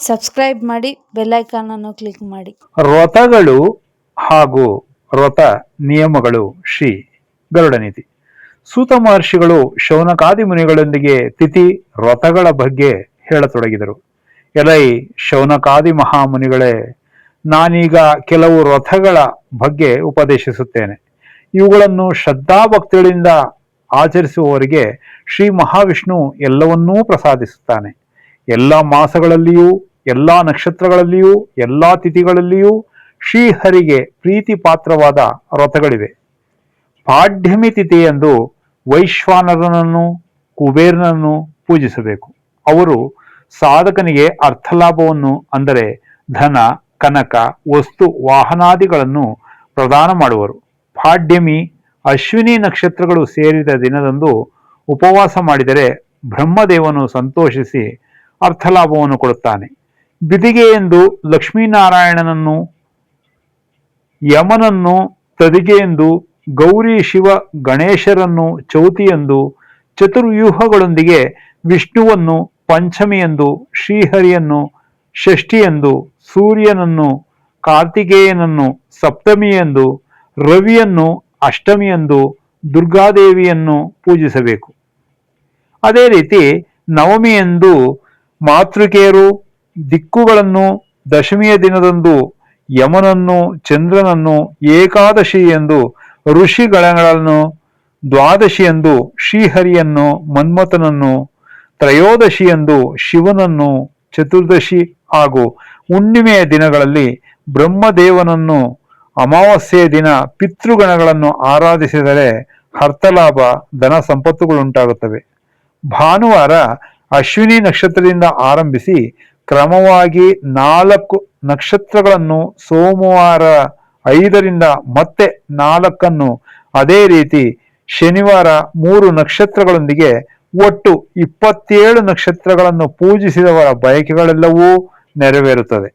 Subscribe ಮಾಡಿ, bell icon ಅನ್ನು click ಮಾಡಿ. ವ್ರತಗಳು ಹಾಗೂ ವ್ರತ ನಿಯಮಗಳು. ಶ್ರೀ ಗರುಡ ನೀತಿ. ಸೂತ ಮಹರ್ಷಿಗಳು ಶೌನಕಾದಿ ಮುನಿಗಳೊಂದಿಗೆ ತಿಥಿ ವ್ರತಗಳ ಬಗ್ಗೆ ಹೇಳತೊಡಗಿದರು. ಎಲೈ ಶೌನಕಾದಿ ಮಹಾಮುನಿಗಳೇ, ನಾನೀಗ ಕೆಲವು ವ್ರತಗಳ ಬಗ್ಗೆ ಉಪದೇಶಿಸುತ್ತೇನೆ. ಇವುಗಳನ್ನು ಶ್ರದ್ಧಾಭಕ್ತಿಗಳಿಂದ ಆಚರಿಸುವವರಿಗೆ ಶ್ರೀ ಮಹಾವಿಷ್ಣು ಎಲ್ಲವನ್ನೂ ಪ್ರಸಾದಿಸುತ್ತಾನೆ. ಎಲ್ಲ ಮಾಸಗಳಲ್ಲಿಯೂ, ಎಲ್ಲ ನಕ್ಷತ್ರಗಳಲ್ಲಿಯೂ, ಎಲ್ಲ ತಿಥಿಗಳಲ್ಲಿಯೂ ಶ್ರೀಹರಿಗೆ ಪ್ರೀತಿ ಪಾತ್ರವಾದ ವ್ರತಗಳಿವೆ. ಪಾಡ್ಯಮಿ ತಿಥಿಯಂದು ವೈಶ್ವಾನರನನ್ನು, ಕುಬೇರನನ್ನು ಪೂಜಿಸಬೇಕು. ಅವರು ಸಾಧಕನಿಗೆ ಅರ್ಥಲಾಭವನ್ನು, ಅಂದರೆ ಧನ, ಕನಕ, ವಸ್ತು, ವಾಹನಾದಿಗಳನ್ನು ಪ್ರದಾನ ಮಾಡುವರು. ಪಾಡ್ಯಮಿ ಅಶ್ವಿನಿ ನಕ್ಷತ್ರಗಳು ಸೇರಿದ ದಿನದಂದು ಉಪವಾಸ ಮಾಡಿದರೆ ಬ್ರಹ್ಮದೇವನು ಸಂತೋಷಿಸಿ ಅರ್ಥಲಾಭವನ್ನು ಕೊಡುತ್ತಾನೆ. ಬಿದಿಗೆಯೆಂದು ಲಕ್ಷ್ಮೀನಾರಾಯಣನನ್ನು, ಯಮನನ್ನು ತದಿಗೆಯೆಂದು, ಗೌರಿ ಶಿವ ಗಣೇಶರನ್ನು ಚೌತಿಯೆಂದು, ಚತುರ್ವ್ಯೂಹಗಳೊಂದಿಗೆ ವಿಷ್ಣುವನ್ನು ಪಂಚಮಿಯೆಂದು, ಶ್ರೀಹರಿಯನ್ನು ಷಷ್ಠಿಯೆಂದು, ಸೂರ್ಯನನ್ನು ಕಾರ್ತಿಕೇಯನನ್ನು ಸಪ್ತಮಿಯೆಂದು, ರವಿಯನ್ನು ಅಷ್ಟಮಿಯೆಂದು, ದುರ್ಗಾದೇವಿಯನ್ನು ಪೂಜಿಸಬೇಕು. ಅದೇ ರೀತಿ ನವಮಿಯೆಂದು ಮಾತೃಕೆಯರು, ದಿಕ್ಕುಗಳನ್ನು, ದಶಮಿಯ ದಿನದಂದು ಯಮನನ್ನು, ಚಂದ್ರನನ್ನು, ಏಕಾದಶಿ ಎಂದು ಋಷಿಗಣಗಳನ್ನು, ದ್ವಾದಶಿಯಂದು ಶ್ರೀಹರಿಯನ್ನು, ಮನ್ಮಥನನ್ನು, ತ್ರಯೋದಶಿಯಂದು ಶಿವನನ್ನು, ಚತುರ್ದಶಿ ಹಾಗೂ ಹುಣ್ಣಿಮೆಯ ದಿನಗಳಲ್ಲಿ ಬ್ರಹ್ಮದೇವನನ್ನು, ಅಮಾವಾಸ್ಯೆಯ ದಿನ ಪಿತೃಗಣಗಳನ್ನು ಆರಾಧಿಸಿದರೆ ಅರ್ಥಲಾಭ, ಧನ ಸಂಪತ್ತುಗಳುಂಟಾಗುತ್ತವೆ. ಭಾನುವಾರ ಅಶ್ವಿನಿ ನಕ್ಷತ್ರದಿಂದ ಆರಂಭಿಸಿ ಕ್ರಮವಾಗಿ 4 ನಕ್ಷತ್ರಗಳನ್ನು, ಸೋಮವಾರ 5ರಿಂದ ಮತ್ತೆ 4, ಅದೇ ರೀತಿ ಶನಿವಾರ 3 ನಕ್ಷತ್ರಗಳೊಂದಿಗೆ ಒಟ್ಟು 27 ನಕ್ಷತ್ರಗಳನ್ನು ಪೂಜಿಸಿದವರ ಬಯಕೆಗಳೆಲ್ಲವೂ ನೆರವೇರುತ್ತದೆ.